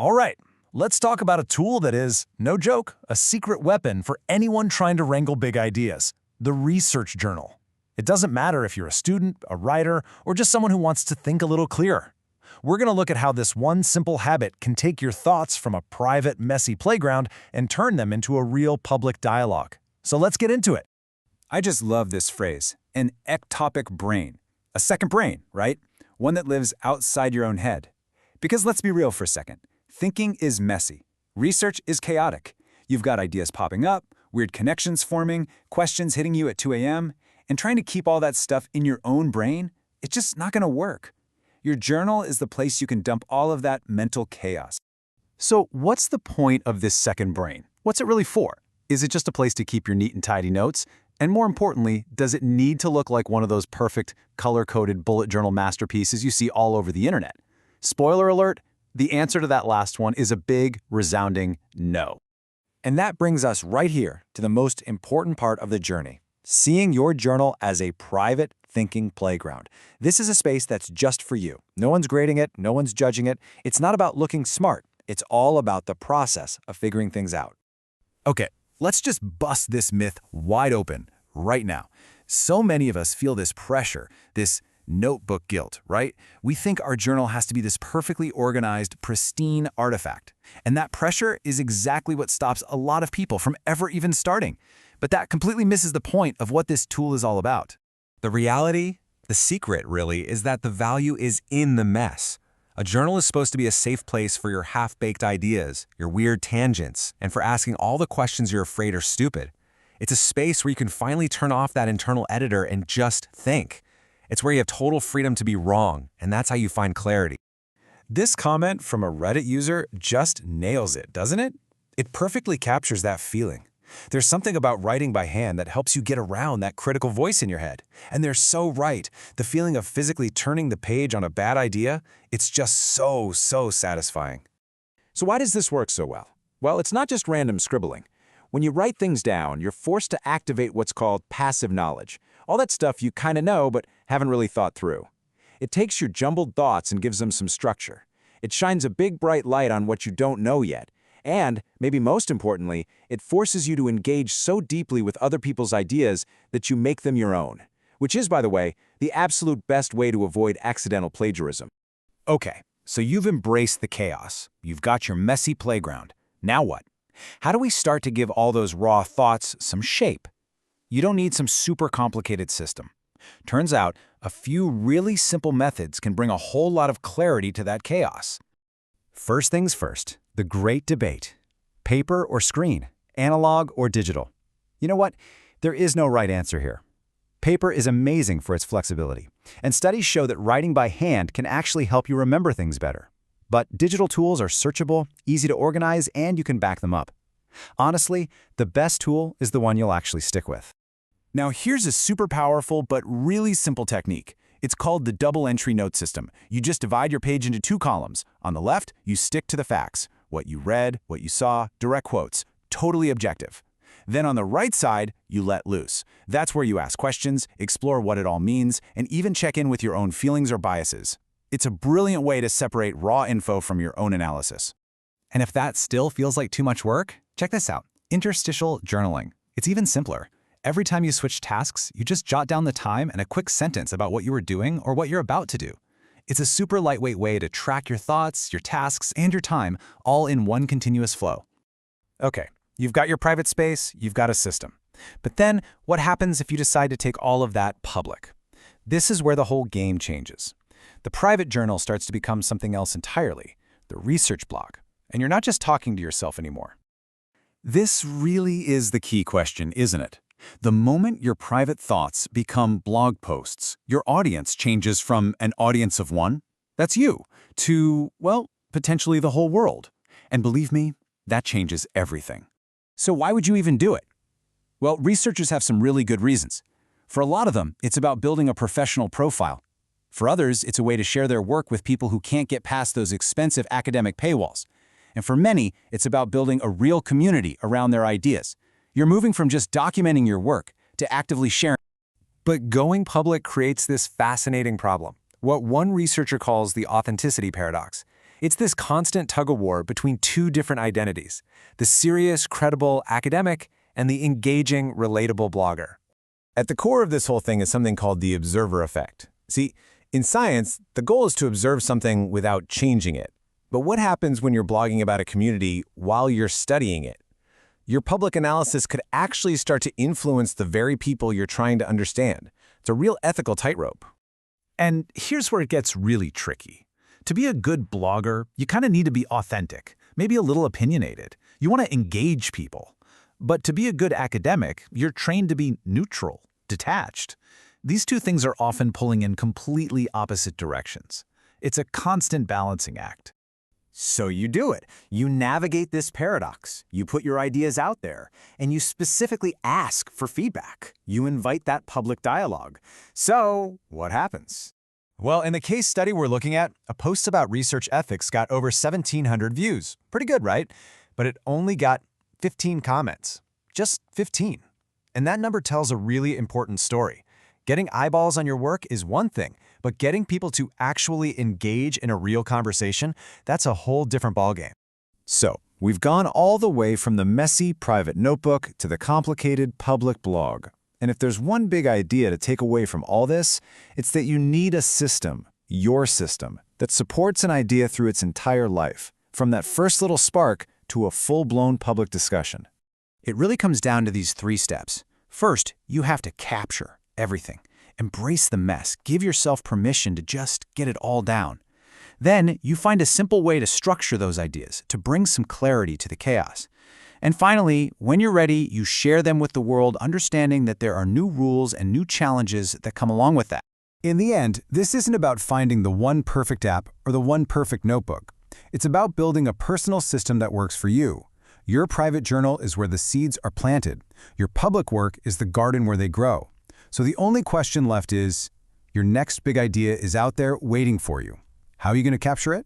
All right, let's talk about a tool that is, no joke, a secret weapon for anyone trying to wrangle big ideas: the research journal. It doesn't matter if you're a student, a writer, or just someone who wants to think a little clearer. We're going to look at how this one simple habit can take your thoughts from a private, messy playground and turn them into a real public dialogue. So let's get into it. I just love this phrase, an ectopic brain. A second brain, right? One that lives outside your own head. Because let's be real for a second. Thinking is messy. Research is chaotic. You've got ideas popping up, weird connections forming, questions hitting you at 2 a.m., and trying to keep all that stuff in your own brain, it's just not going to work. Your journal is the place you can dump all of that mental chaos. So what's the point of this second brain? What's it really for? Is it just a place to keep your neat and tidy notes? And more importantly, does it need to look like one of those perfect, color-coded bullet journal masterpieces you see all over the internet? Spoiler alert, the answer to that last one is a big, resounding no. And that brings us right here to the most important part of the journey: seeing your journal as a private thinking playground. This is a space that's just for you. No one's grading it, no one's judging it. It's not about looking smart. It's all about the process of figuring things out. Okay, let's just bust this myth wide open right now. So many of us feel this pressure, this notebook guilt, right? We think our journal has to be this perfectly organized, pristine artifact. And that pressure is exactly what stops a lot of people from ever even starting. But that completely misses the point of what this tool is all about. The reality, the secret really, is that the value is in the mess. A journal is supposed to be a safe place for your half-baked ideas, your weird tangents, and for asking all the questions you're afraid are stupid. It's a space where you can finally turn off that internal editor and just think. It's where you have total freedom to be wrong, and that's how you find clarity. This comment from a Reddit user just nails it, doesn't it? It perfectly captures that feeling. There's something about writing by hand that helps you get around that critical voice in your head. And they're so right. The feeling of physically turning the page on a bad idea, it's just so satisfying. So why does this work so well? Well, it's not just random scribbling. When you write things down, you're forced to activate what's called passive knowledge. All that stuff you kind of know but haven't really thought through. It takes your jumbled thoughts and gives them some structure. It shines a big bright light on what you don't know yet. And, maybe most importantly, it forces you to engage so deeply with other people's ideas that you make them your own. Which is, by the way, the absolute best way to avoid accidental plagiarism. Okay, so you've embraced the chaos. You've got your messy playground. Now what? How do we start to give all those raw thoughts some shape? You don't need some super complicated system. Turns out, a few really simple methods can bring a whole lot of clarity to that chaos. First things first, the great debate. Paper or screen? Analog or digital? You know what? There is no right answer here. Paper is amazing for its flexibility, and studies show that writing by hand can actually help you remember things better. But digital tools are searchable, easy to organize, and you can back them up. Honestly, the best tool is the one you'll actually stick with. Now here's a super powerful but really simple technique. It's called the double entry note system. You just divide your page into 2 columns. On the left, you stick to the facts. What you read, what you saw, direct quotes. Totally objective. Then on the right side, you let loose. That's where you ask questions, explore what it all means, and even check in with your own feelings or biases. It's a brilliant way to separate raw info from your own analysis. And if that still feels like too much work, check this out: interstitial journaling. It's even simpler. Every time you switch tasks, you just jot down the time and a quick sentence about what you were doing or what you're about to do. It's a super lightweight way to track your thoughts, your tasks, and your time, all in one continuous flow. Okay, you've got your private space, you've got a system. But then, what happens if you decide to take all of that public? This is where the whole game changes. The private journal starts to become something else entirely, the research blog. And you're not just talking to yourself anymore. This really is the key question, isn't it? The moment your private thoughts become blog posts, your audience changes from an audience of one, that's you, to, well, potentially the whole world. And believe me, that changes everything. So why would you even do it? Well, researchers have some really good reasons. For a lot of them, it's about building a professional profile. For others, it's a way to share their work with people who can't get past those expensive academic paywalls. And for many, it's about building a real community around their ideas. You're moving from just documenting your work to actively sharing. But going public creates this fascinating problem, what one researcher calls the authenticity paradox. It's this constant tug-of-war between two different identities, the serious, credible academic and the engaging, relatable blogger. At the core of this whole thing is something called the observer effect. See, in science, the goal is to observe something without changing it. But what happens when you're blogging about a community while you're studying it? Your public analysis could actually start to influence the very people you're trying to understand. It's a real ethical tightrope. And here's where it gets really tricky. To be a good blogger, you kind of need to be authentic, maybe a little opinionated. You want to engage people. But to be a good academic, you're trained to be neutral, detached. These two things are often pulling in completely opposite directions. It's a constant balancing act. So you do it. You navigate this paradox. You put your ideas out there, and you specifically ask for feedback. You invite that public dialogue. So what happens? Well, in the case study we're looking at, a post about research ethics got over 1,700 views. Pretty good, right? But it only got 15 comments. Just 15. And that number tells a really important story. Getting eyeballs on your work is one thing, but getting people to actually engage in a real conversation, that's a whole different ballgame. So, we've gone all the way from the messy private notebook to the complicated public blog. And if there's one big idea to take away from all this, it's that you need a system, your system, that supports an idea through its entire life, from that first little spark to a full-blown public discussion. It really comes down to these 3 steps. First, you have to capture everything. Embrace the mess. Give yourself permission to just get it all down. Then, you find a simple way to structure those ideas, to bring some clarity to the chaos. And finally, when you're ready, you share them with the world, understanding that there are new rules and new challenges that come along with that. In the end, this isn't about finding the one perfect app or the one perfect notebook. It's about building a personal system that works for you. Your private journal is where the seeds are planted. Your public work is the garden where they grow. So the only question left is, your next big idea is out there waiting for you. How are you going to capture it?